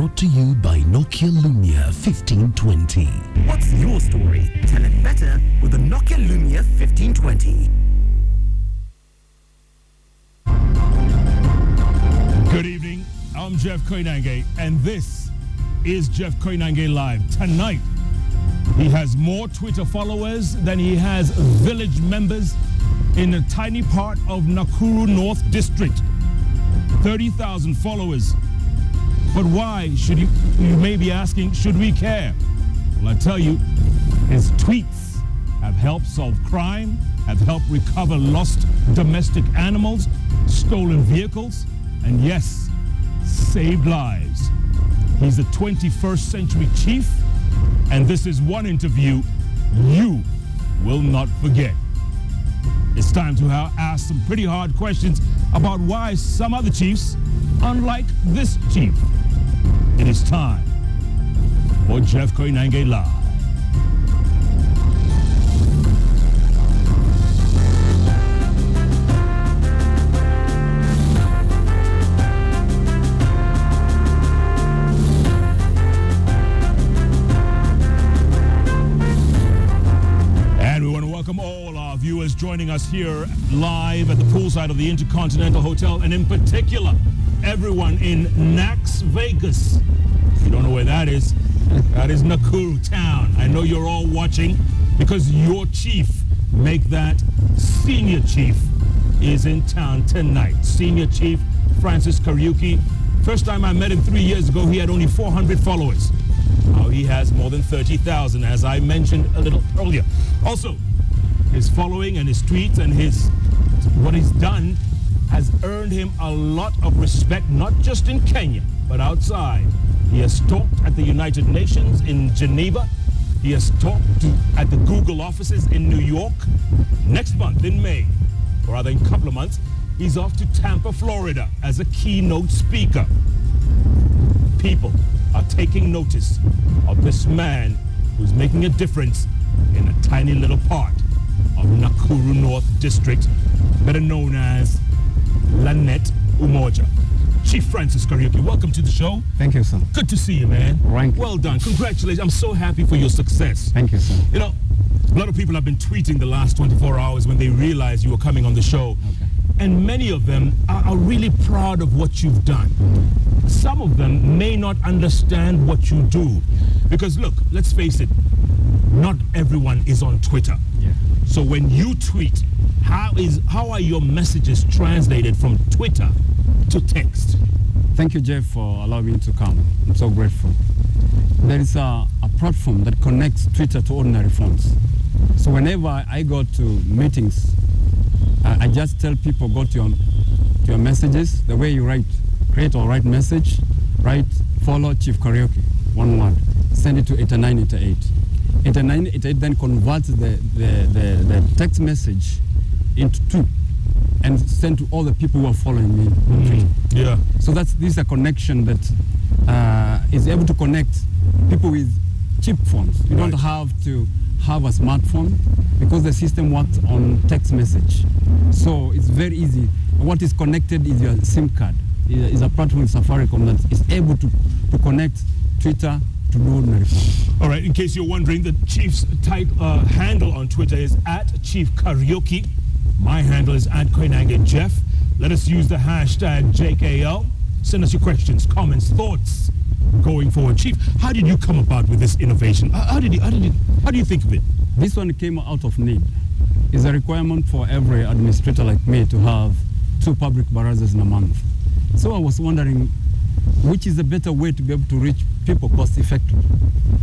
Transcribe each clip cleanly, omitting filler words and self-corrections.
brought to you by Nokia Lumia 1520. What's your story? Tell it better with the Nokia Lumia 1520. Good evening, I'm Jeff Koinange, and this is Jeff Koinange Live. Tonight, he has more Twitter followers than he has village members in a tiny part of Nakuru North District. 30,000 followers. But why should you may be asking, should we care? Well, I tell you, his tweets have helped solve crime, have helped recover lost domestic animals, stolen vehicles, and yes, saved lives. He's a 21st century chief, and this is one interview you will not forget. It's time to ask some pretty hard questions about why some other chiefs, unlike this chief. It is time for Jeff Koinange Live. Viewers joining us here live at the poolside of the Intercontinental Hotel, and in particular, everyone in Nax Vegas. If you don't know where that is Nakuru town. I know you're all watching because your chief, make that senior chief, is in town tonight. Senior Chief Francis Kariuki. First time I met him 3 years ago, he had only 400 followers. Now he has more than 30,000, as I mentioned a little earlier. Also, his following and his tweets and what he's done has earned him a lot of respect, not just in Kenya, but outside. He has talked at the United Nations in Geneva. He has talked at the Google offices in New York. Next month, in May, or rather in a couple of months, he's off to Tampa, Florida as a keynote speaker. People are taking notice of this man who's making a difference in a tiny little part of Nakuru North District, better known as Lanet Umoja. Chief Francis Kariuki, welcome to the show. Thank you, sir. Good to see you, man. Rank. Well done. Congratulations. I'm so happy for your success. Thank you, sir. You know, a lot of people have been tweeting the last 24 hours when they realized you were coming on the show. Okay. And many of them are really proud of what you've done. Some of them may not understand what you do. Because look, let's face it, not everyone is on Twitter. Yeah. So when you tweet, how are your messages translated from Twitter to text? Thank you, Jeff, for allowing me to come. I'm so grateful. There is a platform that connects Twitter to ordinary phones. So whenever I go to meetings, I just tell people, go to your messages, the way you create or write message, write follow Chief Kariuki, one word, send it to 8988. 8988 then converts the text message into two and send to all the people who are following me on Twitter. Yeah. So this is a connection that is able to connect people with cheap phones. You don't have to have a smartphone because the system works on text message. So it's very easy. What is connected is your SIM card. It's a platform in Safaricom that is able to connect Twitter to the ordinary phone. All right, in case you're wondering, the Chief's handle on Twitter is @ChiefKariuki. My handle is @Koinange Jeff. Let us use the hashtag JKL. Send us your questions, comments, thoughts going forward. Chief, how did you come about with this innovation? How do you think of it? This one came out of need. It's a requirement for every administrator like me to have 2 public barazas in a month. So I was wondering, which is a better way to be able to reach people cost effectively?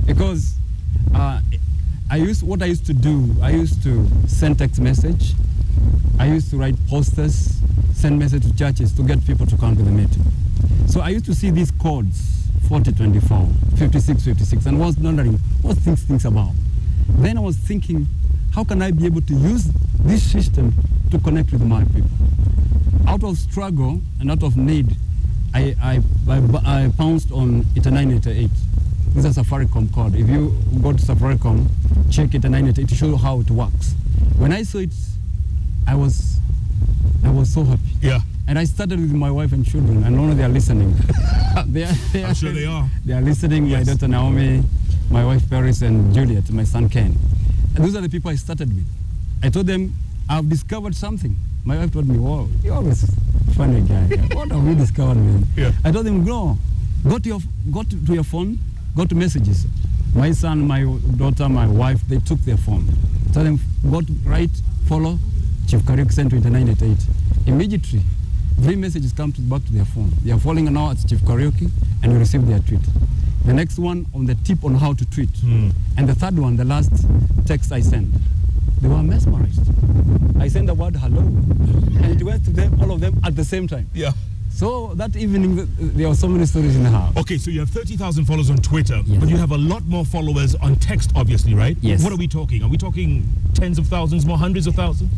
Because what I used to do, I used to send text message, I used to write posters, send message to churches to get people to come to the meeting. So I used to see these codes, 4024, 5656, and was wondering, what things about? Then I was thinking, how can I be able to use this system to connect with my people? Out of struggle and out of need, I pounced on 8988. This is a Safaricom code. If you go to Safaricom, check 8988 to show you how it works. When I saw it, I was I was so happy. Yeah. And I started with my wife and children, and now they are listening. I'm sure they are. They are listening. Yes. My daughter Naomi, my wife Paris, and Juliet, my son Ken. And those are the people I started with. I told them, I've discovered something. My wife told me, wow, you're always a funny guy. What have you discovered, man? Yeah. I told them, go to your phone, go to messages. My son, my daughter, my wife, they took their phone. Tell them, write, follow, Chief Kariuki sent to 8988. Immediately, 3 messages come back to their phone. They are following now at Chief Kariuki, and we receive their tweet. The next one on the tip on how to tweet. And the third one, the last text I sent, they were mesmerized. I sent the word hello, and it went to them, all of them at the same time. Yeah. So that evening, there were so many stories in the house. Okay, so you have 30,000 followers on Twitter, Yes. but you have a lot more followers on text, obviously, right? Yes. What are we talking? Are we talking tens of thousands, more hundreds of thousands?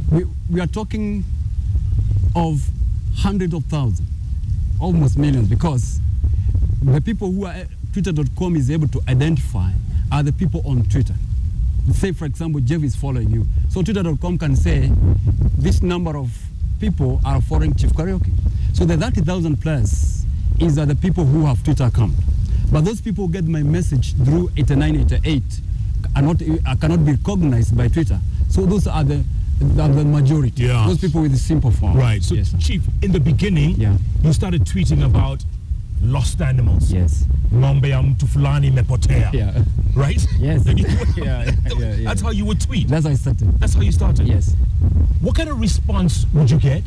We are talking of hundreds of thousands, almost millions, because the people who are Twitter.com is able to identify are the people on Twitter. Say, for example, Jeff is following you. So Twitter.com can say, this number of people are following Chief Kariuki. So the 30,000 plus is the people who have Twitter account. But those people who get my message through 8988 cannot be recognized by Twitter. So those are the majority. Yeah. Those people with the simple form. Right. So, yes, Chief, in the beginning, you started tweeting about lost animals. Yes. Ng'ombe ya mtu fulani imepotea. Yeah. Right? Yes. Yeah. That's how you would tweet. That's how I started. That's how you started. Yes. What kind of response would you get?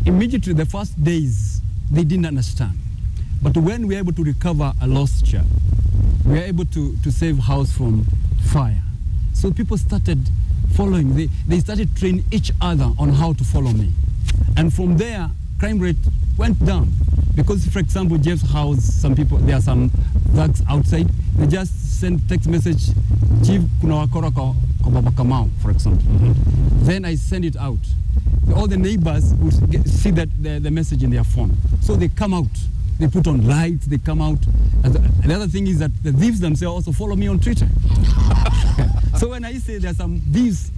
Immediately, the first days, they didn't understand. But when we were able to recover a lost child, we were able to save house from fire. So people started following. They started training each other on how to follow me. And from there, crime rate went down. Because, for example, Jeff's house, there are some thugs outside. They just send text message, Chief, kuna wakora kwa Baba Kamau, for example. Then I send it out. All the neighbors will see that the message in their phone. So they come out. They put on lights, they come out. And the other thing is that the thieves themselves also follow me on Twitter. So when I say there's some thieves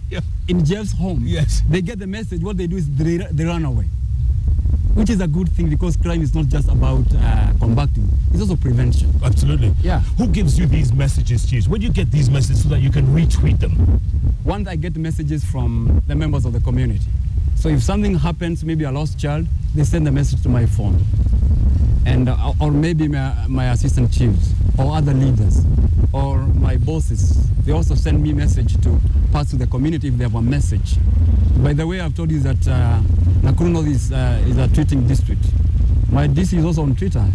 in Jeff's home, yes, they get the message. What they do is they run away, which is a good thing because crime is not just about combating, it's also prevention. Absolutely. Yeah. Who gives you these messages, Chief? Where do you get these messages so that you can retweet them? One, I get messages from the members of the community. So if something happens, maybe a lost child, they send a message to my phone. And, or maybe my assistant chiefs or other leaders or my bosses, they also send me message to pass to the community if they have a message. By the way, I've told you that Nakuru North is a tweeting district. My DC is also on Twitter.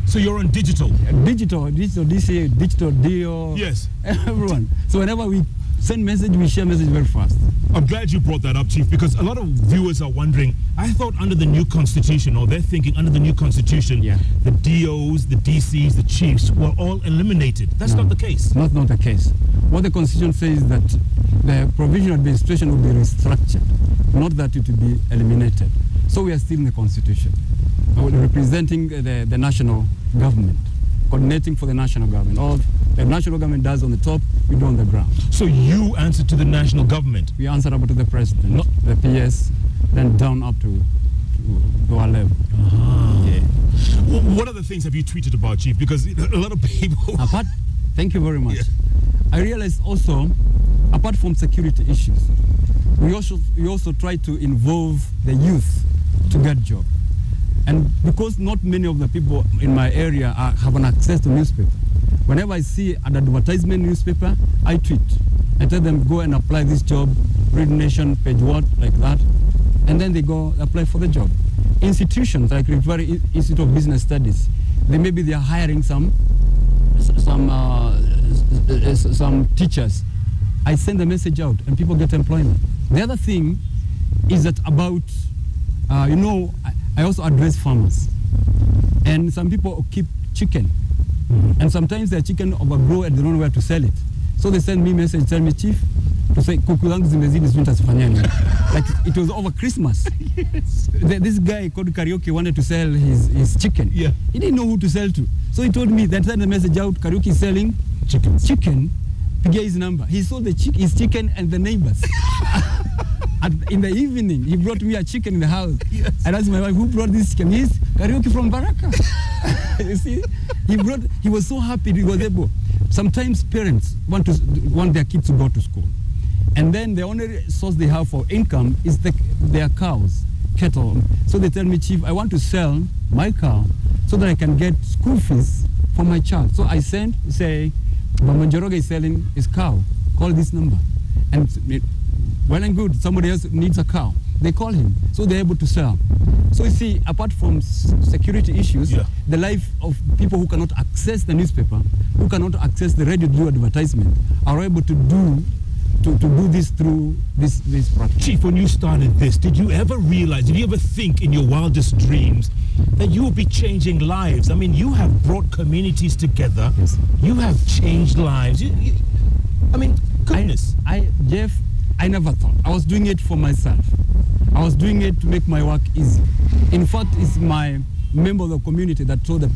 So you're on digital? Digital DC, digital DO. Yes. Everyone. So whenever we send message, we share message very fast. I'm glad you brought that up, Chief, because a lot of viewers are wondering, I thought under the new constitution, or they're thinking under the new constitution, the DOs, the DCs, the chiefs were all eliminated. That's not the case. Not the case. What the constitution says is that the provincial administration will be restructured, not that it will be eliminated. So we are still in the constitution, representing the national government, coordinating for the national government. All the national government does on the top, we do on the ground. So you answer to the national government? We answer up to the president, the PS, then down up to our level. Yeah. Well, what other things have you tweeted about, Chief? Because a lot of people... Thank you very much. Yeah. I realized also, apart from security issues, we also try to involve the youth to get jobs. And because not many of the people in my area have an access to newspaper, whenever I see an advertisement newspaper, I tweet. I tell them, go and apply this job, read Nation, page what, like that. And then they go apply for the job. Institutions like Rift Institute of Business Studies, they are hiring some teachers. I send a message out and people get employment. The other thing is that about, I also address farmers. And some people keep chicken. And sometimes their chicken overgrow and they don't know where to sell it. So they send me a message, tell me, Chief, to say, kuku zangu zimezidi winter sifanyani. Like it was over Christmas. Yes. This guy called Kariuki wanted to sell his chicken. Yeah. He didn't know who to sell to. So he told me, then send the message out, Kariuki is selling chicken. Pigia his number. He sold his chicken and the neighbors. in the evening, he brought me a chicken in the house. Yes. And I asked my wife, who brought this chicken? He's Kariuki from Baraka. You see, he was so happy he was able. Sometimes parents want their kids to go to school, and then the only source they have for income is their cows, cattle. So they tell me, Chief, I want to sell my cow so that I can get school fees for my child. So I say, Mama Njoroge is selling his cow. Call this number. And well and good, somebody else needs a cow. They call him, so they're able to sell. So you see, apart from security issues, the life of people who cannot access the newspaper, who cannot access the radio to do advertisement, are able to do this through this project. Chief, when you started this, did you ever realize, did you ever think in your wildest dreams that you would be changing lives? I mean, you have brought communities together. Yes. You have changed lives. I mean, goodness. Jeff, I never thought. I was doing it for myself. I was doing it to make my work easy. In fact, it's my members of the community that told the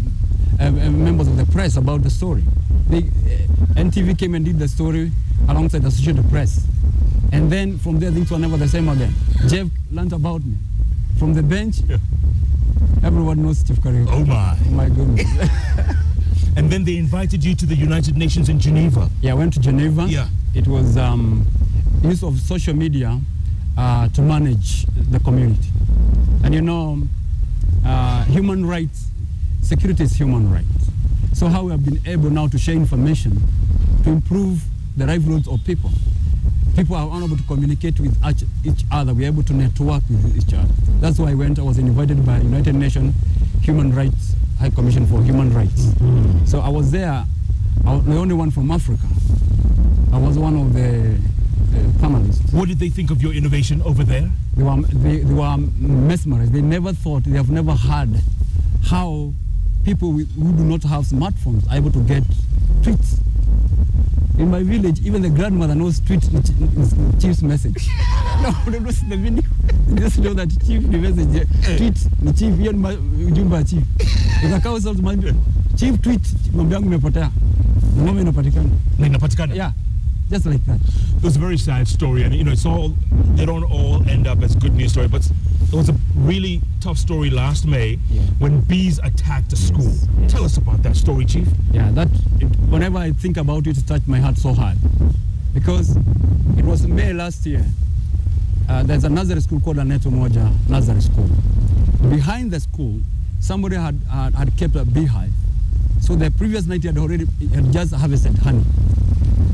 members of the press about the story. NTV came and did the story alongside the Associated Press. And then from there, things were never the same again. Jeff learned about me. From the bench, everyone knows Chief Kariuki. Oh my. My goodness. And then they invited you to the United Nations in Geneva. Yeah, I went to Geneva. Yeah. It was use of social media to manage the community. And you know, human rights, security is human rights. So how we have been able now to share information to improve the livelihoods of people. People are unable to communicate with each other. We're able to network with each other. That's why I was invited by United Nations Human Rights High Commission for Human Rights. Mm-hmm. So I was there, I was the only one from Africa. I was one of the panelists. What did they think of your innovation over there? They were mesmerized. They never thought, they have never heard how people who do not have smartphones are able to get tweets. In my village, even the grandmother knows tweet Chief's message. No, they don't see the video. They just know that Chief the message. Tweet the Chief, hiyo ni ujumbe wa Chief. Ikakaa sauti manje. Chief tweet, ng'ombe yangu imepotea. Ng'ombe inapatikana. Na inapatikana? Yeah. Just like that. It was a very sad story, and you know, they don't all end up as good news story, but it was a really tough story last May when bees attacked a school. Yes. Tell us about that story, Chief. Yeah, whenever I think about it, it touched my heart so hard. Because it was May last year. There's a nursery school called Aneto Moja Nursery School. Behind the school, somebody had kept a beehive. So the previous night he had just harvested honey.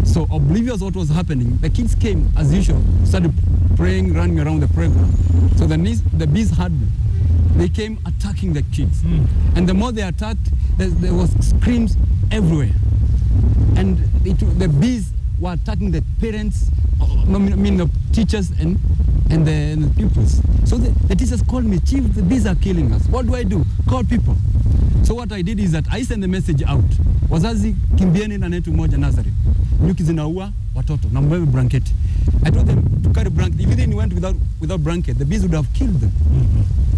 So oblivious what was happening, the kids came as usual, started praying, running around the playground. So the bees had them. They came attacking the kids. And the more they attacked, there was screams everywhere. And the bees were attacking the parents, the teachers and the pupils. So the teachers called me, Chief, the bees are killing us. What do I do? Call people. So what I did is that I sent the message out. Wazazi kimbieni na Aneto Moja Nursery. Nyuki zinaua watoto na mbebe blanket. I told them to carry blanket. If they went without blanket, the bees would have killed them.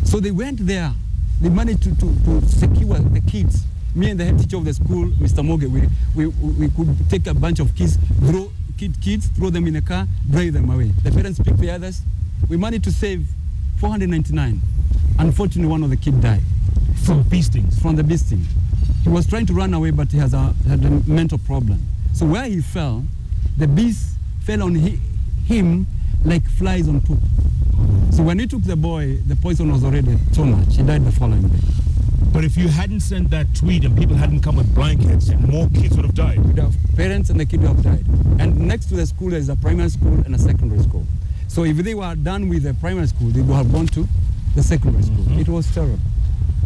So they went there. They managed to secure the kids. Me and the head teacher of the school, Mr. Moge, we could take a bunch of kids, throw them in a car, drive them away. The parents picked the others. We managed to save 499. Unfortunately, one of the kids died. From bee stings? From the bee sting. He was trying to run away, but he had a mental problem. So where he fell, the bees fell on him like flies on poop. So when we took the boy, the poison was already so much. He died the following day. But if you hadn't sent that tweet and people hadn't come with blankets, more kids would have died. Parents and the kids would have died. And next to the school, there's a primary school and a secondary school. So if they were done with the primary school, they would have gone to the secondary school. Mm-hmm. It was terrible.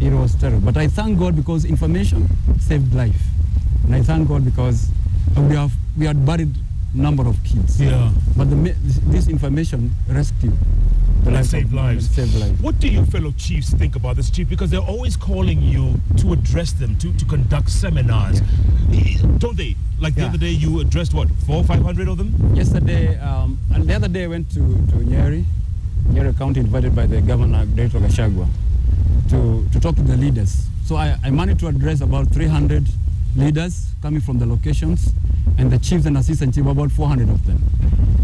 It was terrible. But I thank God because information saved life. And I thank God because we had buried a number of kids. Yeah. But this information rescued the life. Saved lives. Saved lives. What do your fellow chiefs think about this, Chief? Because they're always calling you to address them, to conduct seminars. Yeah. Don't they? Like the other day you addressed what, 400 or 500 of them? Yesterday, and the other day I went to Nyeri County, invited by the governor, Dr. Gachagua, to talk to the leaders. So I managed to address about 300 leaders coming from the locations, and the chiefs and assistant chiefs, about 400 of them.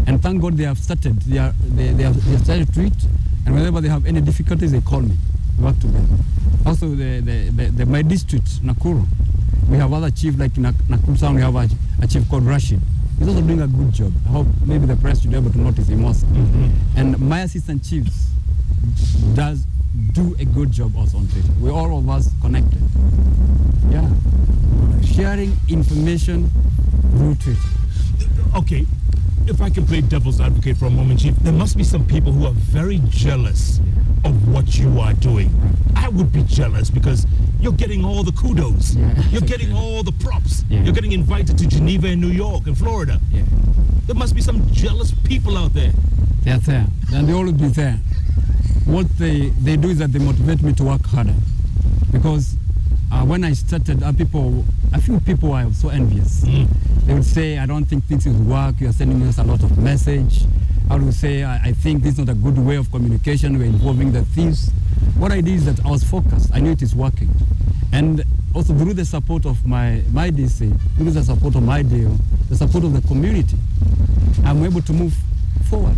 And thank God they have started. They have started to tweet, and whenever they have any difficulties, they call me. We work together. Also, my district, Nakuru, we have other chief like Nakuru Town. We have a chief called Rashid. He's also doing a good job. I hope maybe the press should be able to notice him also. And my assistant chiefs does do a good job also on Twitter. We're all of us connected. Yeah. Sharing information through Twitter. Okay, if I can play devil's advocate for a moment, Chief, there must be some people who are very jealous of what you are doing. I would be jealous because you're getting all the kudos. You're getting all the props. You're getting invited to Geneva and New York and Florida. There must be some jealous people out there. They're there. And they always be there. What they do is that they motivate me to work harder. Because when I started, a few people were so envious. They would say, I don't think this will work. You are sending us a lot of message. I would say, I think this is not a good way of communication. We're involving the thieves. What I did is that I was focused. I knew it is working. And also through the support of my DC, through the support of my deal, the support of the community, I'm able to move forward.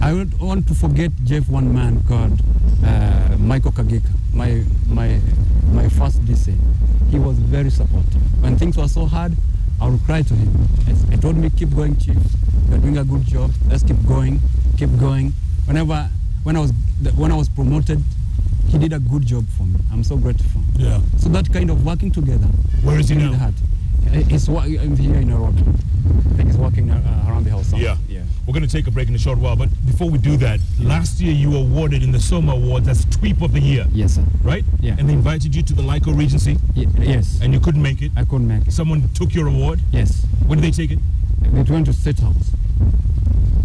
I don't want to forget Jeff, one man called Michael Kagika, my first DC. He was very supportive. When things were so hard, I would cry to him. He told me, keep going, Chief. You're doing a good job. Let's keep going, keep going. When I was promoted, he did a good job for me. I'm so grateful. Yeah. So that kind of working together. Where is he now? He's here in Nairobi. I think he's working around the house somewhere. Yeah. We're going to take a break in a short while, but before we do that, last year you were awarded in the Soma Awards as Tweep of the Year. Yes, sir. Right? Yeah. And they invited you to the Lyco Regency? Yes. And you couldn't make it? I couldn't make it. Someone took your award? Yes. When did they take it? It went to State House.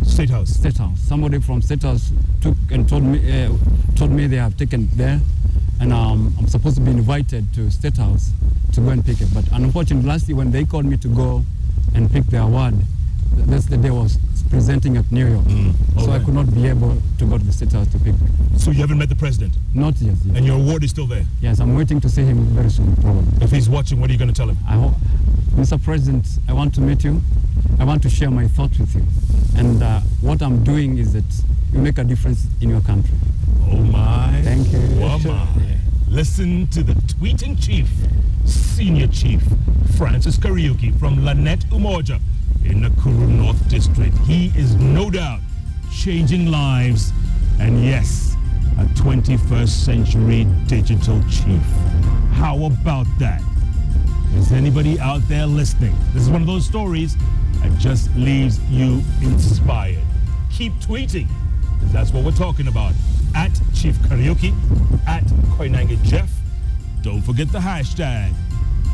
State House? State House. Somebody from State House took and told me they have taken it there, and I'm supposed to be invited to State House to go and pick it. But unfortunately, last year when they called me to go and pick the award, that's the day I was presenting at New York. So I could not be able to go to the State House to pick it. So you haven't met the president? Not yet. And your award is still there? Yes, I'm waiting to see him very soon, probably. If he's watching, what are you going to tell him? I hope, Mr. President, I want to meet you. I want to share my thoughts with you. And what I'm doing is that you make a difference in your country. Oh my. Thank you. Oh my. Listen to the tweeting chief, Senior Chief Francis Kariuki from Lanet Umoja in Nakuru North District. He is no doubt changing lives, and yes, a 21st century digital chief. How about that? Is anybody out there listening? This is one of those stories that just leaves you inspired. Keep tweeting, because that's what we're talking about. At Chief Kariuki, at Koinange Jeff. Don't forget the hashtag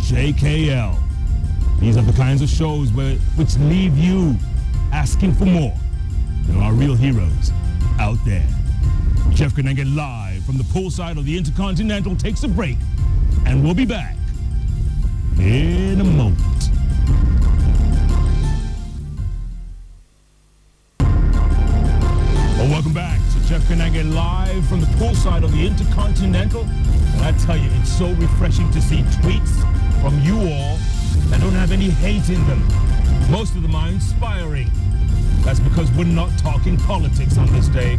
JKL. These are the kinds of shows which leave you asking for more. There are real heroes out there. Jeff Koinange live from the poolside of the Intercontinental takes a break, and we'll be back in a moment. Well, welcome back to Jeff Koinange live from the poolside of the Intercontinental. And I tell you, it's so refreshing to see tweets from you all that don't have any hate in them. Most of them are inspiring. That's because we're not talking politics on this day.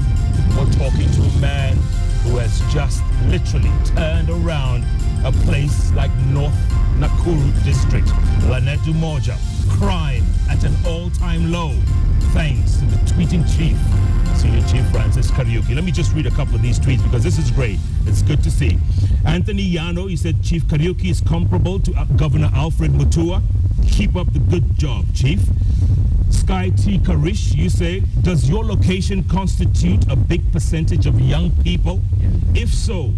We're talking to a man who has just literally turned around a place like North Nakuru District, Lanet Umoja, crime at an all-time low, thanks to the tweeting chief, Senior Chief Francis Kariuki. Let me just read a couple of these tweets because this is great. It's good to see. Anthony Yano, he said, Chief Kariuki is comparable to Governor Alfred Mutua. Keep up the good job, Chief. Sky T. Karish, you say, does your location constitute a big percentage of young people? If so,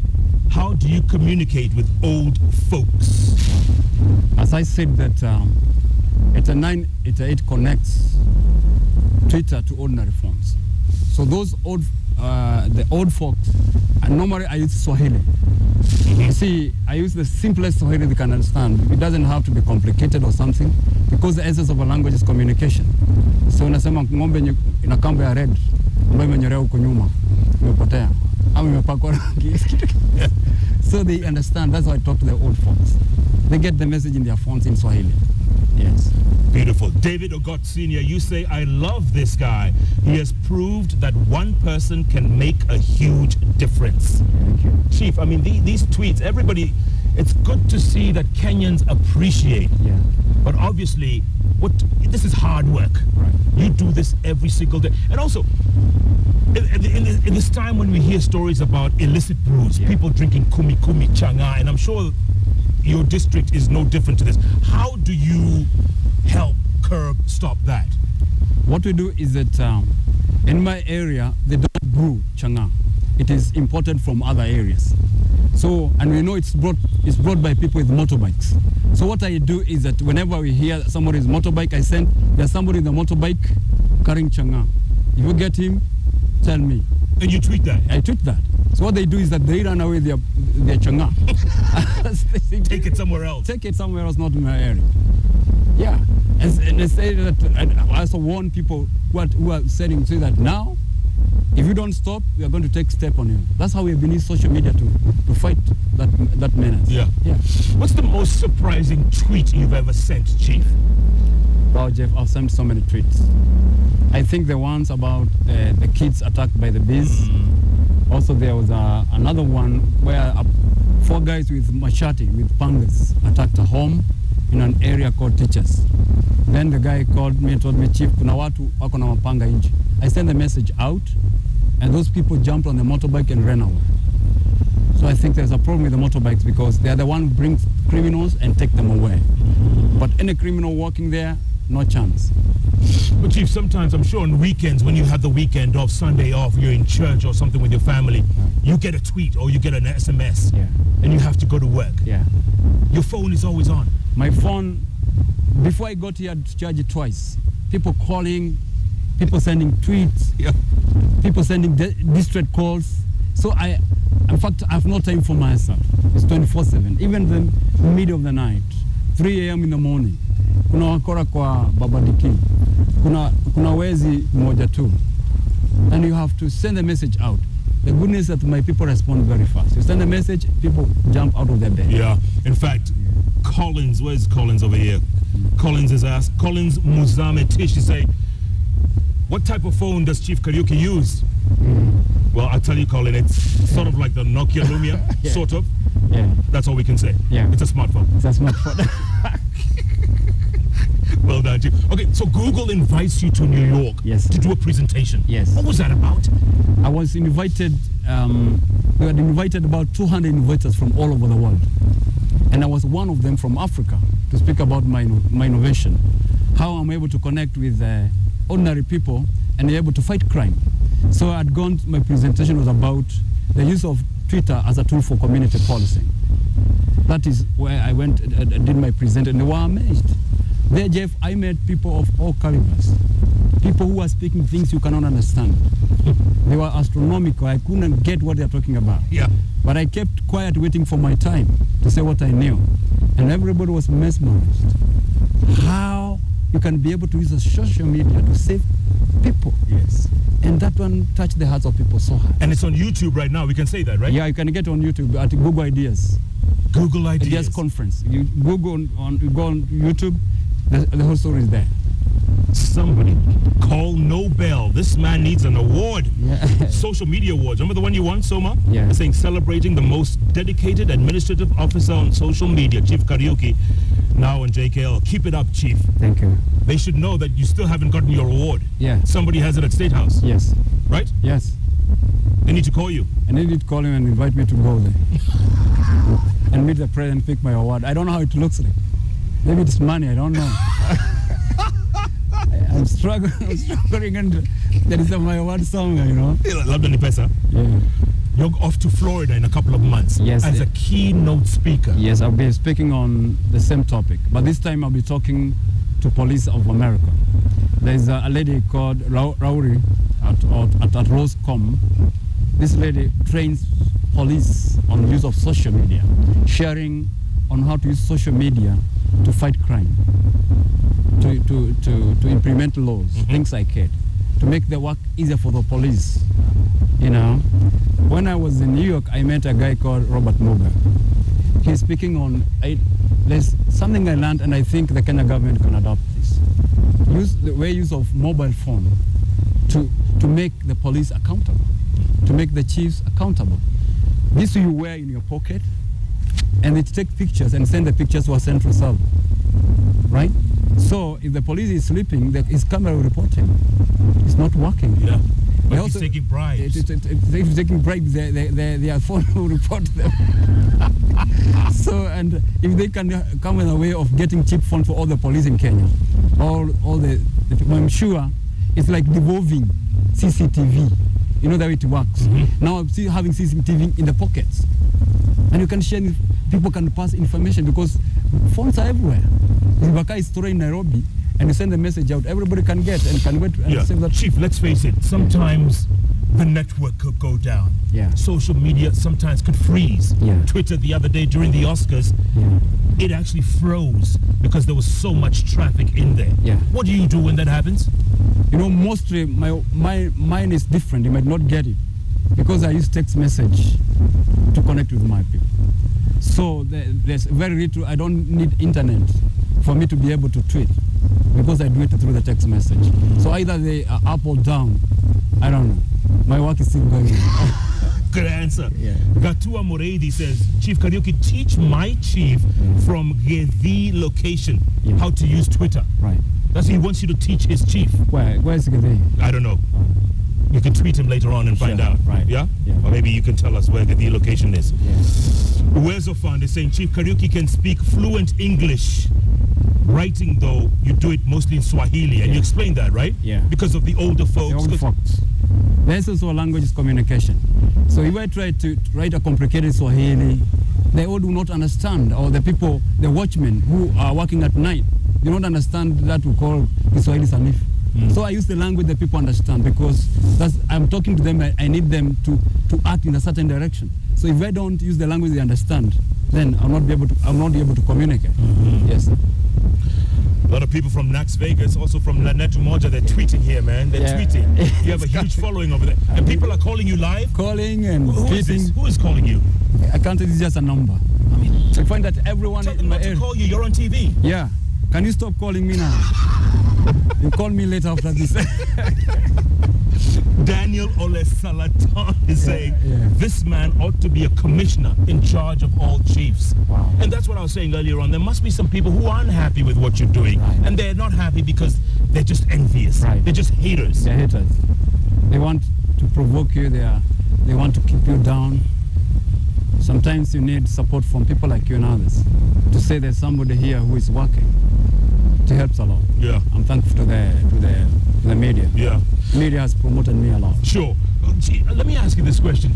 how do you communicate with old folks? As I said that it connects Twitter to ordinary phones. So those the old folks, and normally I use Swahili. You see, I use the simplest Swahili they can understand. It doesn't have to be complicated or something, because the essence of a language is communication. So unasema ng'ombe ina kamba ya red ambayo imenyorea huko nyuma imepotea ama imepakwa rangi. So they understand. That's why I talk to the old folks. They get the message in their phones in Swahili. Yes. Beautiful. David Ogot Sr., you say, I love this guy. He has proved that one person can make a huge difference. Thank you. Chief, I mean, these tweets, everybody, it's good to see that Kenyans appreciate. Yeah. But obviously, this is hard work. Right. You do this every single day. And also, in this time when we hear stories about illicit brews, people drinking kumi changa, and I'm sure your district is no different to this. How do you help curb, stop that? What we do is that in my area, they don't brew changa. It is imported from other areas. So, and we know it's brought by people with motorbikes. So what I do is that whenever we hear somebody's motorbike, I send, there's somebody in the motorbike carrying changa. If you get him, tell me. And you tweet that? I tweet that. So what they do is that they run away their changa. Take it somewhere else. Take it somewhere else, not in my area. Yeah. And they say that, and I also warn people who are saying that now, if you don't stop, we are going to take step on you. That's how we have been using social media to fight that menace. Yeah. Yeah. What's the most surprising tweet you've ever sent, Chief? Wow, Jeff, I've sent so many tweets. I think the ones about the kids attacked by the bees. Also, there was another one where 4 guys with machete, with pangas, attacked a home in an area called Teachers. Then the guy called me and told me, Chief, kuna watu wako na mapanga nje. I sent the message out, and those people jumped on the motorbike and ran away. So I think there's a problem with the motorbikes because they are the one who brings criminals and take them away. But any criminal walking there, no chance. But Chief, sometimes I'm sure on weekends when you have the weekend off, Sunday off, you're in church or something with your family, you get a tweet or you get an SMS, and you have to go to work. Yeah. Your phone is always on. My phone, before I got here, I had to charge it twice. People calling, people sending tweets, people sending distress calls. So in fact, I have no time for myself. It's 24/7. Even the middle of the night, 3 a.m. in the morning. Kuna wakora kwa babadiki. Kuna wezi moja tu. And you have to send a message out. The good news is that my people respond very fast. You send a message, people jump out of their bed. Yeah. In fact, Collins, where's Collins over here? Collins is asked, Collins Muzame Tish is saying, what type of phone does Chief Kariuki use? Well, I'll tell you, Colin, it's sort of like the Nokia Lumia, sort of. Yeah. That's all we can say. Yeah. It's a smartphone. It's a smartphone. Well done, Chief. Okay, so Google invites you to New York to do a presentation. Yes. What was that about? I was invited, we had invited about 200 innovators from all over the world. And I was one of them from Africa to speak about my innovation, how I'm able to connect with ordinary people and be able to fight crime. So my presentation was about the use of Twitter as a tool for community policing. That is where I went and did my presentation, and they were amazed. There, Jeff, I met people of all calibers. People who were speaking things you cannot understand. They were astronomical. I couldn't get what they're talking about. Yeah. But I kept quiet, waiting for my time to say what I knew. And everybody was mesmerized. How you can be able to use social media to save people. Yes. And that one touched the hearts of people so hard. And it's on YouTube right now. We can say that, right? Yeah, you can get on YouTube at Google Ideas. Google Ideas. Ideas Conference. You go on YouTube, the whole story is there. Somebody call Nobel. This man needs an award. Yeah. Social media awards. Remember the one you won, Soma? Yeah. Saying celebrating the most dedicated administrative officer on social media, Chief Kariuki, now on JKL. Keep it up, Chief. Thank you. They should know that you still haven't gotten your award. Yeah. Somebody has it at State House. Yes. Right? Yes. They need to call you. And they did call him and invite me to go there. And meet the president, pick my award. I don't know how it looks like. Maybe it's money, I don't know. I'm struggling, and there is my award somewhere, you know. Labda pesa. Yeah. You're off to Florida in a couple of months. Yes. As a keynote speaker. Yes, I'll be speaking on the same topic. But this time I'll be talking to police of America. There's a lady called Rauri at Roscom. This lady trains police on the use of social media, sharing on how to use social media to fight crime, to implement laws, things like that, to make the work easier for the police. You know, when I was in New York, I met a guy called Robert Muga. He's speaking on, there's something I learned, and I think the Kenya government can adopt this. use of mobile phone to make the police accountable, to make the chiefs accountable. This you wear in your pocket, and they take pictures and send the pictures to a central server, right? So if the police is sleeping, his camera will report him. It's not working. Yeah. But he's taking bribes. If he's taking bribes, their phone will report them. So, and if they can come in a way of getting cheap phone for all the police in Kenya, all the I'm sure it's like devolving CCTV. You know the way it works. Mm-hmm. Now I'm still having CCTV in the pockets, and you can share. People can pass information because phones are everywhere. If a car is stored in Nairobi and you send a message out, everybody can get and can wait and save that. Chief, let's face it. Sometimes the network could go down. Yeah. Social media sometimes could freeze. Yeah. Twitter the other day during the Oscars, it actually froze because there was so much traffic in there. Yeah. What do you do when that happens? You know, mostly mine is different. You might not get it because I use text message to connect with my people. So there's very little. I don't need internet for me to be able to tweet because I do it through the text message. So either they are up or down. I don't know. My work is still going on. Good answer. Yeah. Gatua Moreidi says, Chief Kariuki, teach my chief from Gethi location how to use Twitter. Right. That's he wants you to teach his chief. Where's Gethi? I don't know. You can tweet him later on and find out. Right. Yeah? Yeah. Or maybe you can tell us where the location is. Yeah. Where's Ofan is saying Chief Kariuki can speak fluent English. Writing, though, you do it mostly in Swahili. And you explain that, right? Yeah. Because of the older folks. The old folks. There's also a language communication. So if I try to write a complicated Swahili, they all do not understand, or the people, the watchmen who are working at night, they don't understand that we call the Swahili Sanif. So I use the language that people understand because I'm talking to them. I need them to act in a certain direction. So if I don't use the language they understand, then I'll not be able to communicate. Yes. A lot of people from Nax Vegas, also from Lanetu Moja, they're tweeting here, man. They're tweeting. You have a huge following over there. And people are calling you live? Calling and Who is this? tweeting. Who is calling you? I can't tell, it's just a number. I mean, I find that everyone Tell them in my not to area. call you. You're on TV. Yeah. Can you stop calling me now? You call me later after this. Daniel Ole Salaton is saying, this man ought to be a commissioner in charge of all chiefs. Wow. And that's what I was saying earlier on. There must be some people who aren't happy with what you're doing. Right. And they're not happy because they're just envious. Right. They're just haters. They're haters. They want to provoke you. They want to keep you down. Sometimes you need support from people like you and others to say there's somebody here who is working. It helps a lot. Yeah. I'm thankful to the media. Yeah. Media has promoted me a lot. Sure. Gee, let me ask you this question.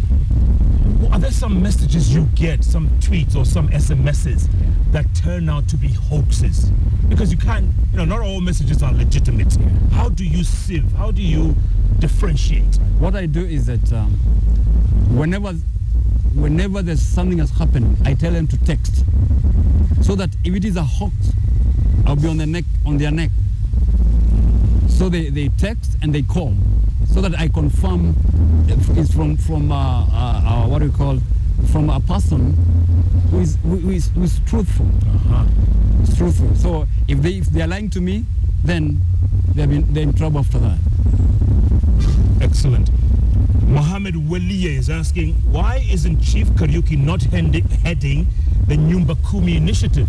Are there some messages you get, some tweets or some SMSs that turn out to be hoaxes? Because you can't, not all messages are legitimate. How do you sieve? How do you differentiate? What I do is that whenever there's something that's happening, I tell them to text. So that if it is a hoax, I'll be on their neck. So they text and they call, so that I confirm it's from what do you call, from a person who is truthful. It's truthful. So if they are lying to me, then they're in trouble after that. Excellent. Mohammed Welie is asking, why isn't Chief Kariuki not heading the Nyumba Kumi initiative?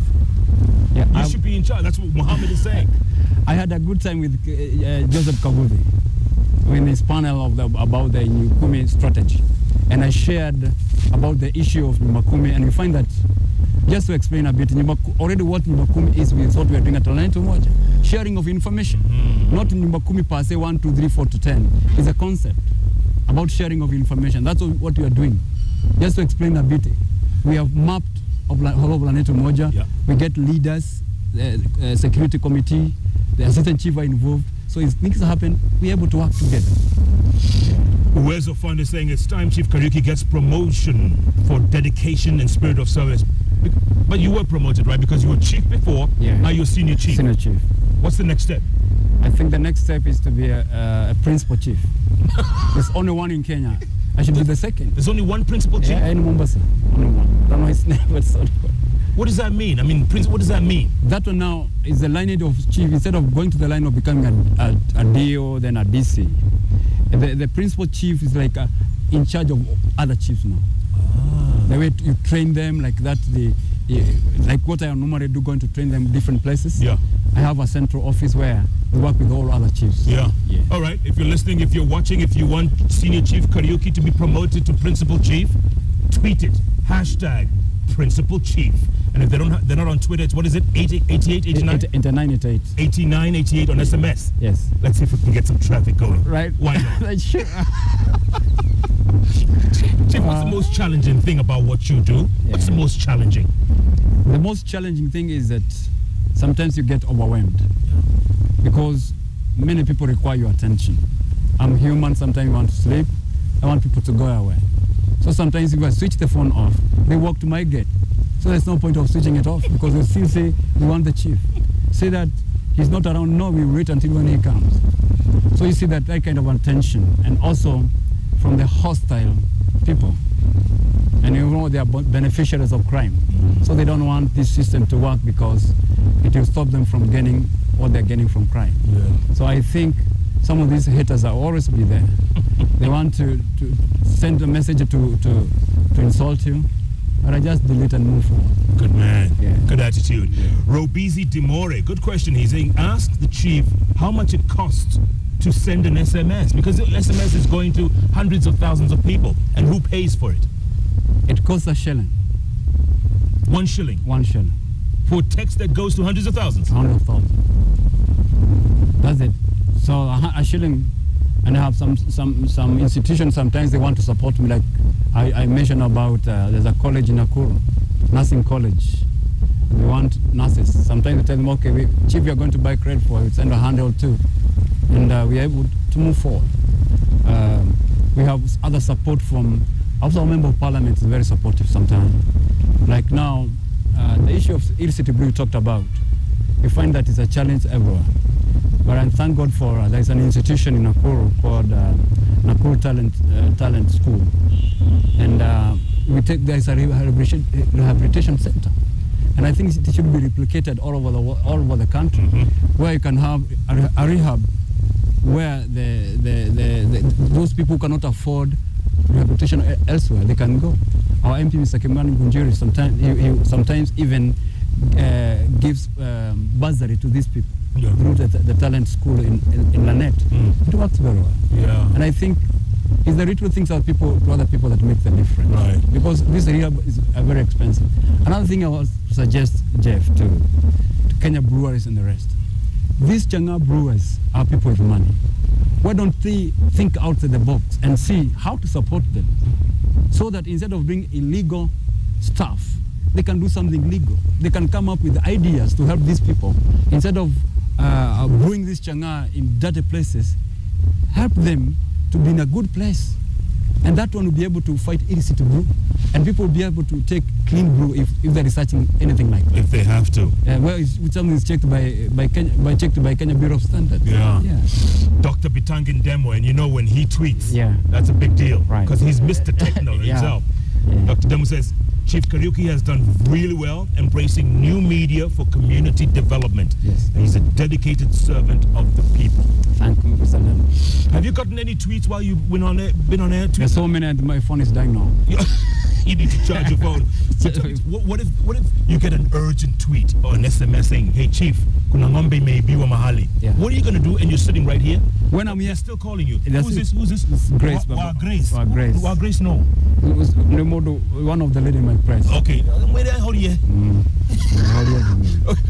Yeah, you should be in charge. That's what Mohammed is saying. I had a good time with Joseph Kabuthi in his panel about the Nyumba Kumi strategy. And I shared about the issue of Nyumba Kumi, and you find that, just to explain a bit, already what Nyumba Kumi is what we are doing at Lanetu Moja. Sharing of information. Not Nyumba Kumi per se, 1, 2, 3, 4 to 10. It's a concept about sharing of information. That's what we are doing. Just to explain a bit, we have mapped all of Lanetu Moja. Yeah. We get leaders, the security committee, the assistant chief are involved. So if things happen, we're able to work together. Uwezo Fund is saying it's time Chief Kariuki gets promotion for dedication and spirit of service. But you were promoted, right? Because you were chief before, now you're senior chief. Senior chief. What's the next step? I think the next step is to be a principal chief. There's only one in Kenya. I should be the second. There's only one principal chief? Yeah, in Mombasa. Only one. I don't know his name, but it's only one. What does that mean? I mean, Prince, what does that mean? That one now is the lineage of chief. Instead of going to the line of becoming a DO, then a DC, the principal chief is like in charge of other chiefs now. The way you train them like that, like what I normally do, going to train them different places. Yeah. I have a central office where we work with all other chiefs. Yeah. Yeah. All right. If you're listening, if you're watching, if you want Senior Chief Kariuki to be promoted to Principal Chief, tweet it. Hashtag Principal Chief. And if they're not on Twitter, it's what is it? 88, 89? 8988. 89, 88 on SMS. Yes. Let's see if we can get some traffic going. Right. Why not? Like, sure. Chief, what's the most challenging thing about what you do? What's the most challenging? The most challenging thing is that sometimes you get overwhelmed because many people require your attention. I'm human, sometimes you want to sleep. I want people to go away. So sometimes if I switch the phone off, they walk to my gate. So there's no point of switching it off because they still say, we want the chief. Say that he's not around, no, we wait until when he comes. So you see that kind of attention, and also from the hostile people. And you know they are beneficiaries of crime. So they don't want this system to work because it will stop them from getting what they're getting from crime. Yeah. So I think some of these haters will always be there. They want to send a message to insult you, but I just delete and move forward. Good man. Yeah. Good attitude. Yeah. Robizi Dimore, good question. He's saying, ask the chief how much it costs to send an SMS, because the SMS is going to hundreds of thousands of people, and who pays for it? It costs a shilling. 1 shilling? 1 shilling. For a text that goes to hundreds of thousands? Hundreds of thousands. That's it. So a shilling, and I have some institutions, sometimes they want to support me, like I mentioned about, there's a college in Nakuru, nursing college. They want nurses. Sometimes they tell them, okay, chief, you're going to buy credit for it, send 100 or 2. And we are able to move forward. We have other support from, also a member of parliament is very supportive sometimes. Like now, the issue of illicit brew we talked about, we find that it's a challenge everywhere. But I thank God for, there's an institution in Nakuru called Nakuru Talent School. And there's a rehabilitation center. And I think it should be replicated all over the country, where you can have a rehab where those people who cannot afford rehabilitation elsewhere, they can go. Our MP, Mr. Kimani Gunjiri, sometimes even gives bursary to these people through the talent school in Lanet. It works very well. Yeah. And I think it's the little things that to other people that make the difference. Right. Because this rehab is very expensive. Another thing I would suggest, Jeff, to Kenya breweries and the rest. These Changa brewers are people with money. Why don't they think outside the box and see how to support them, so that instead of doing illegal stuff, they can do something legal. They can come up with ideas to help these people. Instead of brewing this Changa in dirty places, help them to be in a good place. And that one will be able to fight illicit brew. And people will be able to take clean brew if they're researching anything like that. If they have to. Well, something is checked by Kenya Bureau of Standards. Yeah. Dr. Bitangin Demo, and you know when he tweets, that's a big deal. Right. Because he's Mr. Techno himself. Yeah. Dr. Demo says, Chief Kariuki has done really well embracing new media for community development. Yes. And he's a dedicated servant of the people. Thank you, Mr. Demo. Have you gotten any tweets while you've been on air? There's so many, and my phone is dying now. You need to charge your phone. What if you get an urgent tweet or an SMS saying, hey Chief, kuna ng'ombe imeibiwa mahali. Yeah. What are you going to do? And you're sitting right here? When I'm here, they're still calling you. Who's this? It's Grace. Grace. Grace. Grace, no. It was one of the lady in my press. Okay. Where the hell are you?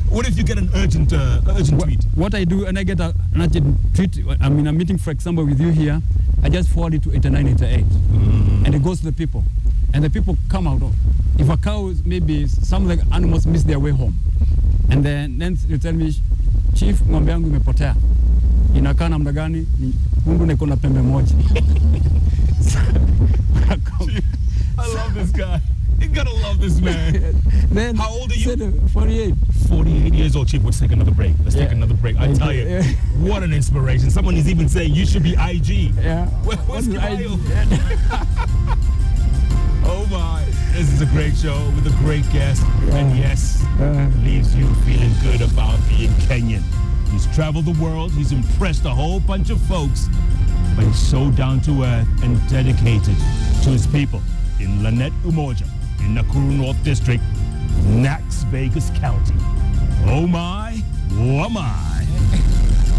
What if you get an urgent tweet? What I do, and I get an urgent tweet, I'm in a meeting, for example, with you here, I just forward it to 8988. And it goes to the people. And the people come out. If a cow, maybe some like animals miss their way home. And then you tell me, Chief, ng'ombe yangu imepotea. Inakaa namna gani? Mungu na iko na pembe moja. I love this guy. You gotta love this man. Then, how old are you? 48. 48 years old, Chief. Let's take another break. Take another break. I tell you, what an inspiration. Someone is even saying you should be IG. Yeah. Where's the IG? Oh my. This is a great show with a great guest. And yes, leaves you feeling good about being Kenyan. He's traveled the world. He's impressed a whole bunch of folks. But he's so down to earth and dedicated to his people in Lanet Umoja, in Nakuru North District, Nax Vegas County. Oh my, oh my.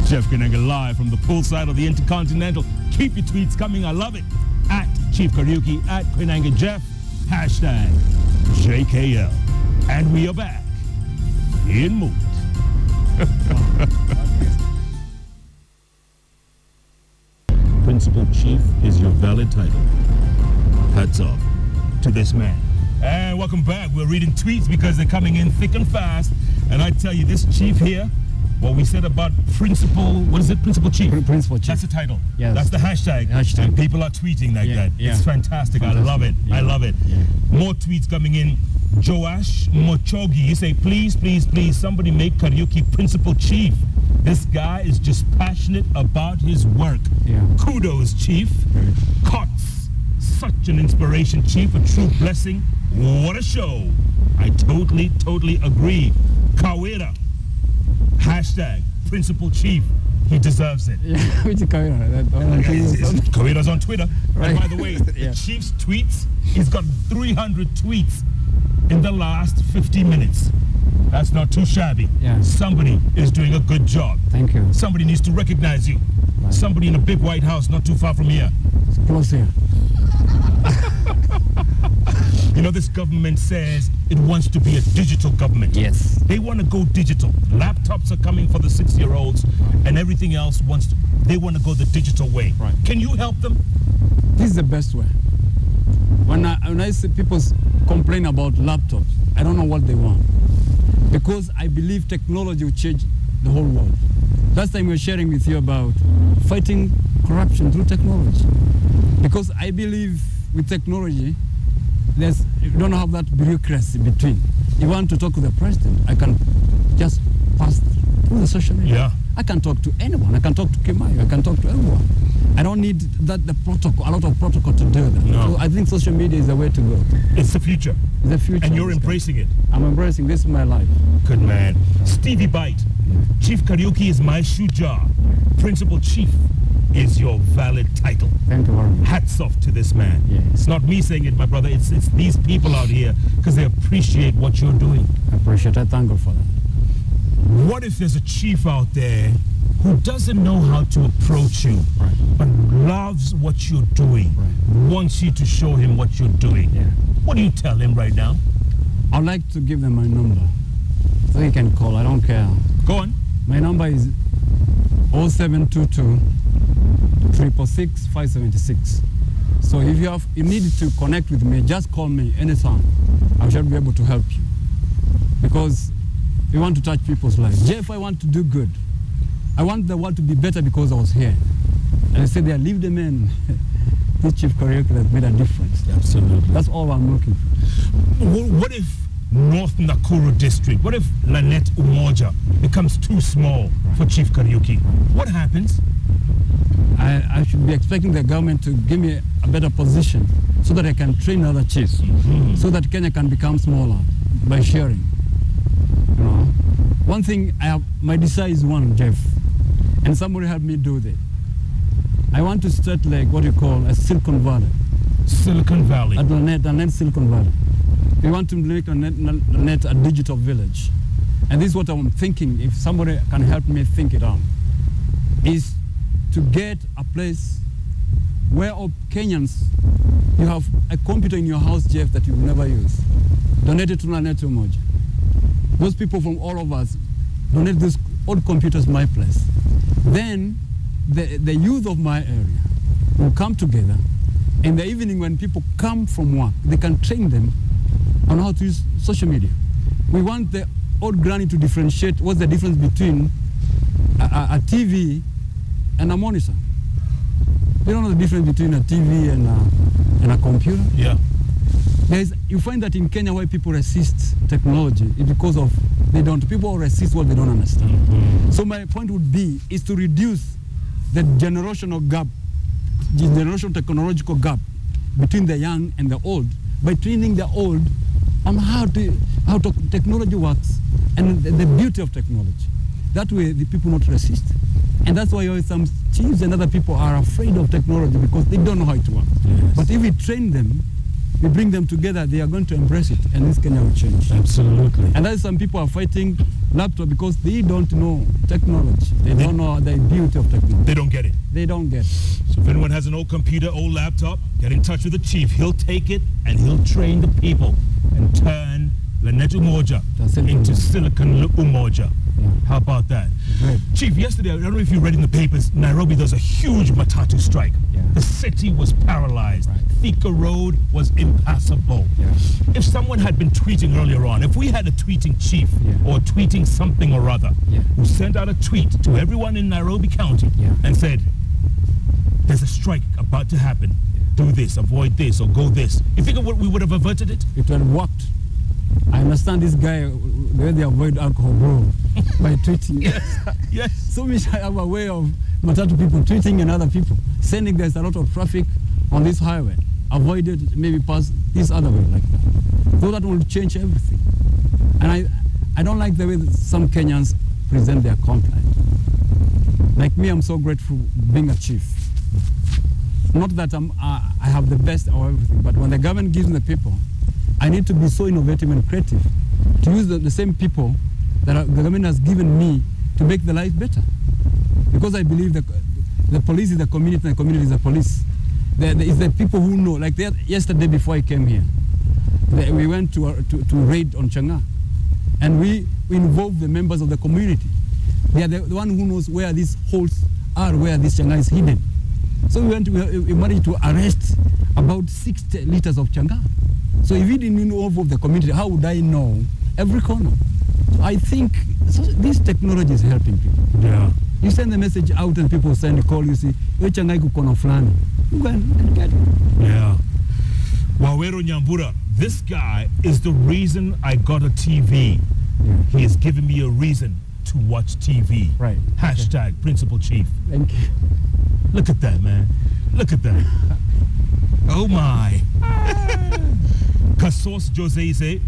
Jeff Koinange live from the poolside of the Intercontinental. Keep your tweets coming. I love it. At Chief Kariuki, at Koinange Jeff, hashtag JKL. And we are back in mood. Principal Chief is your valid title. Hats off to this man. And welcome back. We're reading tweets because they're coming in thick and fast. And I tell you, this chief here, what we said about Principal, what is it? Principal Chief. Principal Chief. That's the title. Yes. That's the hashtag. And people are tweeting like that. Yeah. It's fantastic. I love it. Yeah. I love it. Yeah. More tweets coming in. Joash Mochogi, you say, please, please, please, somebody make Kariuki Principal Chief. This guy is just passionate about his work. Yeah. Kudos, Chief. Cots, such an inspiration, Chief, a true blessing. What a show. I totally agree. Kawera, hashtag Principal Chief. He deserves it. Yeah, which Kawera? Kawera's on Twitter. Right. And by the way, the Chief's tweets, he's got 300 tweets in the last 50 minutes. That's not too shabby. Yeah. Somebody is doing a good job. Thank you. Somebody needs to recognize you. Right. Somebody in a big white house not too far from here. It's close here. You know, this government says it wants to be a digital government. Yes. They want to go digital. Laptops are coming for the 6-year-olds and everything else they want to go the digital way. Right. Can you help them? This is the best way. When I see people complain about laptops, I don't know what they want. Because I believe technology will change the whole world. Last time we were sharing with you about fighting corruption through technology. Because I believe with technology, you don't have that bureaucracy between. You want to talk to the president, I can just pass through the social media. Yeah. I can talk to anyone. I can talk to Kimayo. I can talk to everyone. I don't need the protocol, a lot of protocol to do that. No. So I think social media is the way to go. It's the future. It's the future. And you're embracing it. I'm embracing this in my life. Good man. Stevie Bite. Chief Kariuki is my shuja. Principal Chief is your valid title. Thank you very much. Hats off to this man. Yeah. It's not me saying it, my brother. It's these people out here because they appreciate what you're doing. I appreciate it. Thank you for that. What if there's a chief out there who doesn't know how to approach you, Right. but loves what you're doing, Right. wants you to show him what you're doing? Yeah. What do you tell him right now? I'd like to give them my number so you can call. I don't care. Go on. My number is 0722 666 576. So if you need to connect with me, just call me anytime. I shall be able to help you. Because we want to touch people's lives. Jeff, I want to do good. I want the world to be better because I was here. And I said, leave the man. This Chief Kariuki has made a difference. Absolutely. That's all I'm looking for. What if North Nakuru District, what if Lanet Umoja becomes too small for Chief Kariuki? What happens? I should be expecting the government to give me a better position so that I can train other chiefs, so that Kenya can become smaller by sharing. You know, one thing my desire is one, Jeff, and somebody help me do that. I want to start like what you call a Silicon Valley. Silicon Valley. At Lanet Silicon Valley. We want to make Lanet a digital village. And this is what I'm thinking, if somebody can help me think it out, is to get a place where all Kenyans, you have a computer in your house, Jeff, that you will never use. Donate it to Lanet Umoja. Those people from all of us donate these old computers to my place. Then the youth of my area will come together. In the evening when people come from work, they can train them on how to use social media. We want the old granny to differentiate what's the difference between a TV and a monitor. They don't know the difference between a TV and a computer. Yeah. You find that in Kenya where people resist technology, it's because of people resist what they don't understand. So my point would be is to reduce the generational gap, the generational technological gap between the young and the old, by training the old on how technology works and the beauty of technology. That way the people not resist. And that's why some chiefs and other people are afraid of technology because they don't know how it works. Yes. But if we train them, we bring them together, they are going to embrace it, and this Kenya will change. Absolutely. And that's some people are fighting laptop because they don't know technology. They don't know the beauty of technology. They don't get it. They don't get it. So if anyone has an old computer, old laptop, get in touch with the chief. He'll take it and he'll train the people and turn Lanet Umoja into Silicon Umoja. Yeah. How about that? Great. Chief, yesterday, I don't know if you read in the papers, Nairobi, there was a huge Matatu strike. Yeah. The city was paralyzed. Right. Thika Road was impassable. Yeah. If someone had been tweeting earlier on, if we had a tweeting chief or tweeting something or other who sent out a tweet to everyone in Nairobi County and said, there's a strike about to happen, do this, avoid this, or go this, you think we would have averted it? It would have worked. I understand this guy, the way they avoid alcohol, bro, by tweeting. Yes. So we have a way of Matatu people tweeting and other people, saying there's a lot of traffic on this highway. Avoid it, maybe pass this other way like that. So that will change everything. And I don't like the way that some Kenyans present their complaint. Like me, I'm so grateful being a chief. Not that I have the best or everything, but when the government gives me the people, I need to be so innovative and creative to use the same people that the government has given me to make the life better. Because I believe that the police is the community and the community is the police. It's the people who know. Like yesterday before I came here, we went to raid on Changa, and we involved the members of the community. They are the one who knows where these holes are, where this Changa is hidden. So we managed to arrest about 60 liters of Changa. So if we didn't know of the community, how would I know every corner? So I think this technology is helping people. Yeah. You send the message out and people send a call, you see, you go and get it. Yeah. Wawero Nyambura, this guy is the reason I got a TV. Yeah. He has given me a reason to watch TV. Right. Hashtag Principal Chief. Thank you. Look at that, man. Look at that. Oh my. Kasos Jose say,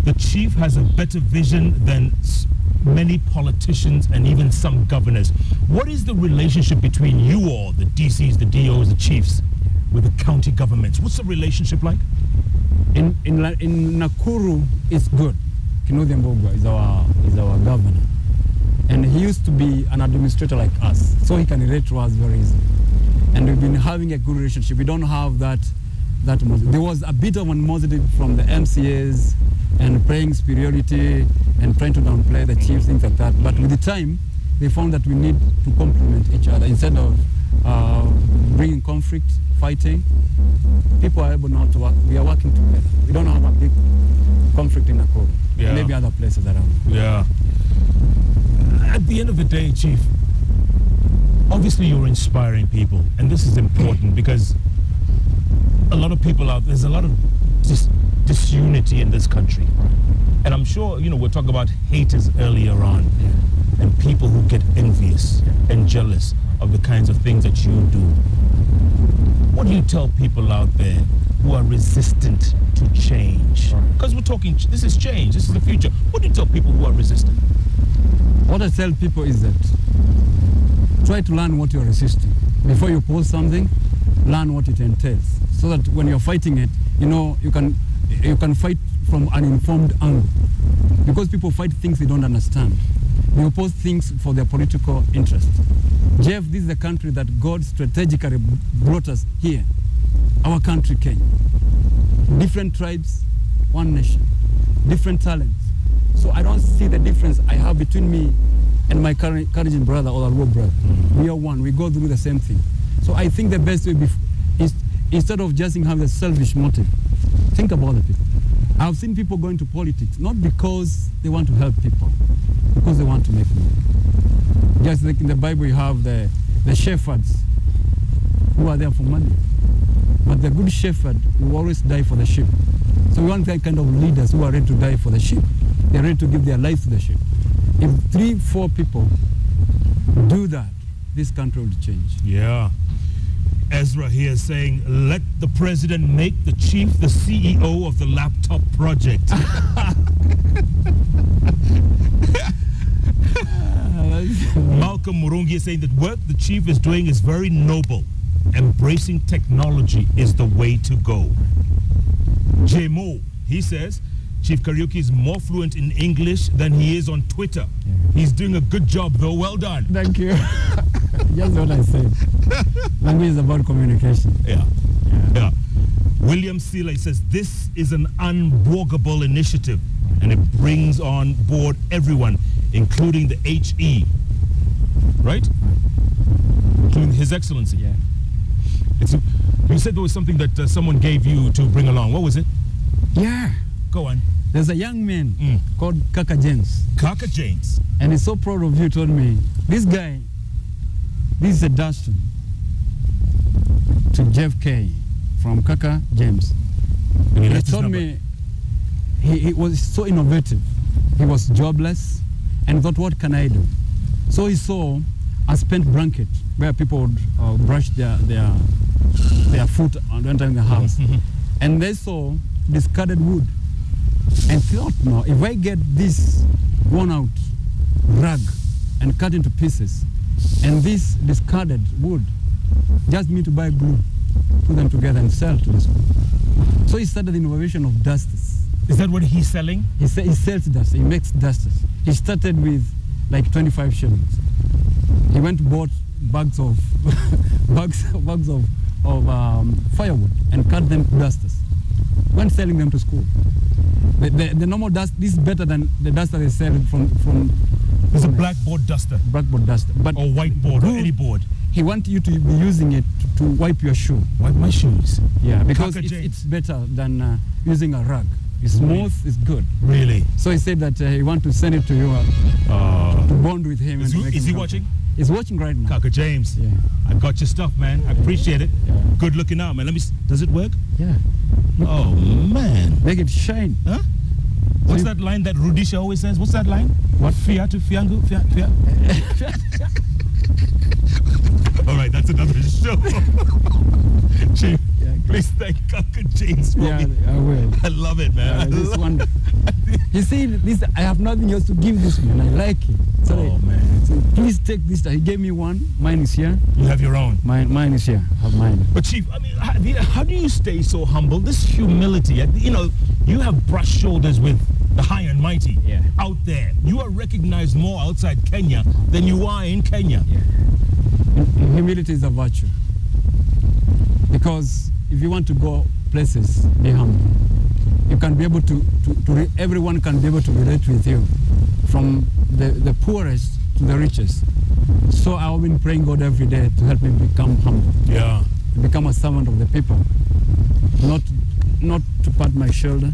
the chief has a better vision than many politicians and even some governors. What is the relationship between you all, the DCs, the DOs, the chiefs, with the county governments? What's the relationship like? In Nakuru, it's good. Kinodhi Mbogwa is our governor. And he used to be an administrator like us, so he can relate to us very easily. And we've been having a good relationship. We don't have that there was a bit of animosity from the MCAs and playing superiority and trying to downplay the chiefs, things like that. But with the time, they found that we need to complement each other. Instead of bringing conflict, fighting, people are able now to work. We are working together. We don't have a big conflict in Nakuru. Yeah. Maybe other places around. Yeah. At the end of the day, Chief, obviously you're inspiring people, and this is important because a lot of people there's a lot of disunity in this country. And I'm sure, we're talking about haters earlier on, and people who get envious and jealous of the kinds of things that you do. What do you tell people out there who are resistant to change? Because we're talking, this is change, this is the future. What do you tell people who are resistant? What I tell people is that try to learn what you're resisting. Before you post something, learn what it entails. So that when you're fighting it, you can fight from an informed angle. Because people fight things they don't understand. They oppose things for their political interest. Jeff, this is the country that God strategically brought us here. Our country, Kenya. Different tribes, one nation. Different talents. So I don't see the difference I have between me and my Kalenjin brother or Luo brother. We are one. We go through the same thing. So I think the best way is, instead of just having a selfish motive, think about the people. I've seen people go into politics, not because they want to help people, because they want to make money. Just like in the Bible, you have the shepherds who are there for money. But the good shepherd will always die for the sheep. So we want that kind of leaders who are ready to die for the sheep. They're ready to give their life to the sheep. If 3-4 people do that, this country will change. Yeah. Ezra here saying, let the president make the chief the CEO of the laptop project. Malcolm Murungi is saying that work the chief is doing is very noble. Embracing technology is the way to go. Jmo, he says, Chief Kariuki is more fluent in English than he is on Twitter. Yeah. He's doing a good job, though. Well done. Thank you. Just what I said. Language is about communication. Yeah. William Sila says, this is an unbloggable initiative, and it brings on board everyone, including the HE. Right? Including His Excellency. Yeah. You said there was something that someone gave you to bring along. What was it? Yeah. Go on. There's a young man called Kaka James. Kaka James. And he's so proud of you. He told me, this guy, this is a Dustin to Jeff K from Kaka James. And he told me he was so innovative. He was jobless and thought, what can I do? So he saw a spent blanket where people would brush their foot on entering the house. And they saw discarded wood and thought, no, if I get this worn out rug and cut into pieces and this discarded wood, just me to buy glue, put them together and sell to the school. So he started the innovation of dusters. Is that what he's selling? He sells dusters. He makes dusters. He started with like 25 shillings. He went and bought bags of firewood and cut them to dusters. Went selling them to school. The normal dust, this is better than the duster they sell from It's a blackboard duster. Blackboard duster. But or whiteboard or any board. He wants you to be using it to wipe your shoe. Wipe my shoes? Yeah, because it's better than using a rug. It's smooth, it's good. Really? So he said that he wants to send it to you to bond with him. Is he watching? He's watching right now. Kaka James, yeah. I got your stuff, man. I appreciate it. Yeah. Good looking out, man. Does it work? Yeah. Oh, man. Make it shine. Huh? What's that line that Rudisha always says? What's that line? What? Fia to fiangu? Fia? All right, that's another show. Chief, please thank Kaka James for me. I will. I love it, man. This is wonderful. You see, this I have nothing else to give this man. I like it. So man. So please take this. He gave me one. Mine is here. You have your own. Mine is here. I have mine. But Chief, I mean, how do you stay so humble? This humility, you know, you have brushed shoulders with the high and mighty out there. You are recognized more outside Kenya than you are in Kenya. Yeah. Humility is a virtue. Because if you want to go places, be humble. You can be able everyone can be able to relate with you, from the poorest to the richest. So I've been praying God every day to help me become humble. Yeah. Become a servant of the people. Not to pat my shoulder.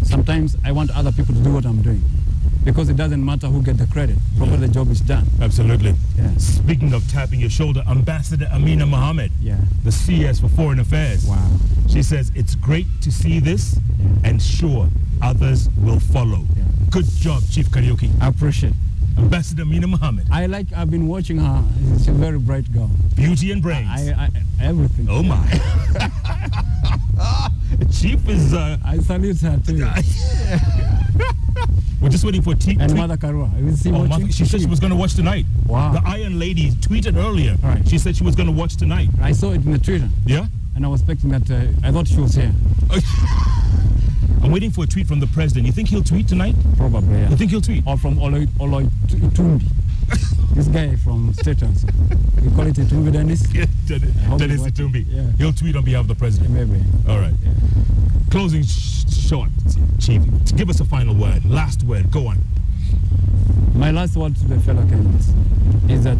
Sometimes I want other people to do what I'm doing, because it doesn't matter who gets the credit, provided the job is done. Absolutely. Yeah. Speaking of tapping your shoulder, Ambassador Amina Mohammed, the CS for Foreign Affairs. Wow. She says, it's great to see this, and sure, others will follow. Yeah. Good job, Chief Kariuki. I appreciate it. Ambassador Amina Mohammed. I've been watching her. She's a very bright girl. Beauty and brains. I everything. Oh my. Chief is... I salute her too. We're just waiting for And Mother Karua. She said she was going to watch tonight. Wow. The Iron Lady tweeted earlier. Right. She said she was going to watch tonight. I saw it in the Twitter. Yeah? And I was expecting that. I thought she was here. I'm waiting for a tweet from the president. You think he'll tweet tonight? Probably, yeah. You think he'll tweet? Or from Oloy Itumbi. This guy from State House. We call it Itumbi Dennis. Yeah, Dennis Itumbi. Yeah. He'll tweet on behalf of the president. Maybe. All right. Yeah. Closing short, Chief. Give us a final word. Last word. Go on. My last word to the fellow Kenyans is that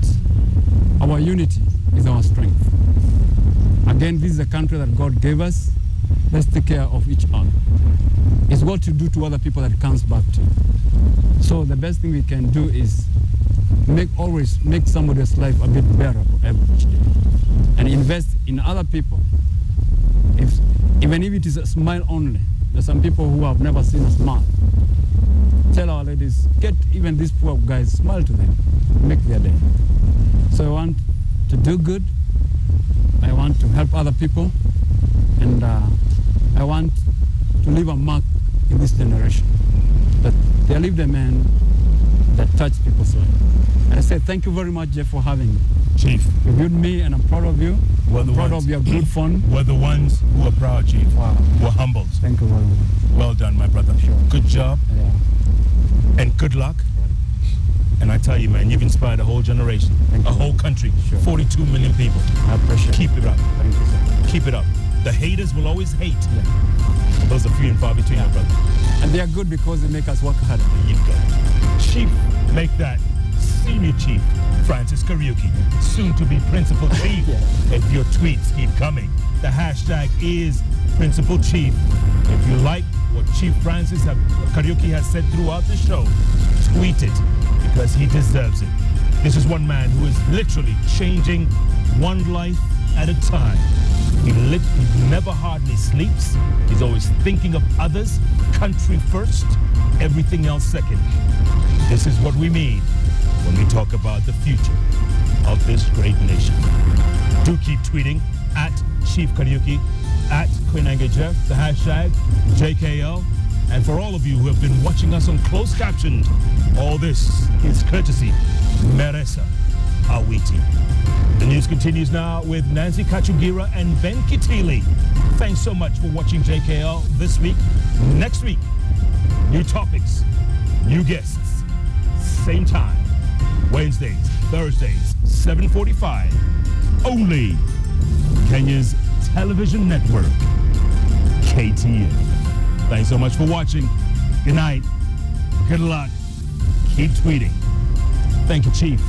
our unity is our strength. Again, this is a country that God gave us. Let's take care of each other. It's what you do to other people that comes back to you. So the best thing we can do is always make somebody's life a bit bearable every day, and invest in other people. Even if it is a smile only. There's some people who have never seen a smile. Tell our ladies, get even these poor guys, smile to them, make their day. So I want to do good. I want want to help other people, and I want to leave a mark in this generation, that they leave the man that touched people's lives. And I say thank you very much, Jeff, for having me. Chief, You viewed me, and I'm proud of you. We're I'm the proud ones. of your good fun. we're the ones who are proud, Chief. Wow. We're humbled. Thank you very much. Well done, my brother. Sure. Good job Yeah. and good luck. And I tell you, man, you've inspired a whole generation, Thank a you. whole country, Sure. 42 million people. I appreciate Keep it up. Thank you, sir. Keep it up. The haters will always hate. Yeah. Those are few and far between, my brother. And they are good because they make us work harder. You go. Chief, make that Senior Chief Francis Kariuki, soon to be Principal Chief. Yeah. If your tweets keep coming, the hashtag is Principal Chief. If you like what Chief Francis Kariuki has said throughout the show, tweet it because he deserves it. This is one man who is literally changing one life at a time. He never hardly sleeps. He's always thinking of others, country first, everything else second. This is what we mean when we talk about the future of this great nation. Do keep tweeting at Chief Kariuki, at Koinange Jeff, the hashtag JKL. And for all of you who have been watching us on closed caption, all this is courtesy Meresa Awiti. The news continues now with Nancy Kachugira and Ben Kitili. Thanks so much for watching JKL this week. Next week, new topics, new guests, same time, Wednesdays, Thursdays, 7:45, only Kenya's television network, KTN. Thanks so much for watching. Good night. Good luck. Keep tweeting. Thank you, Chief.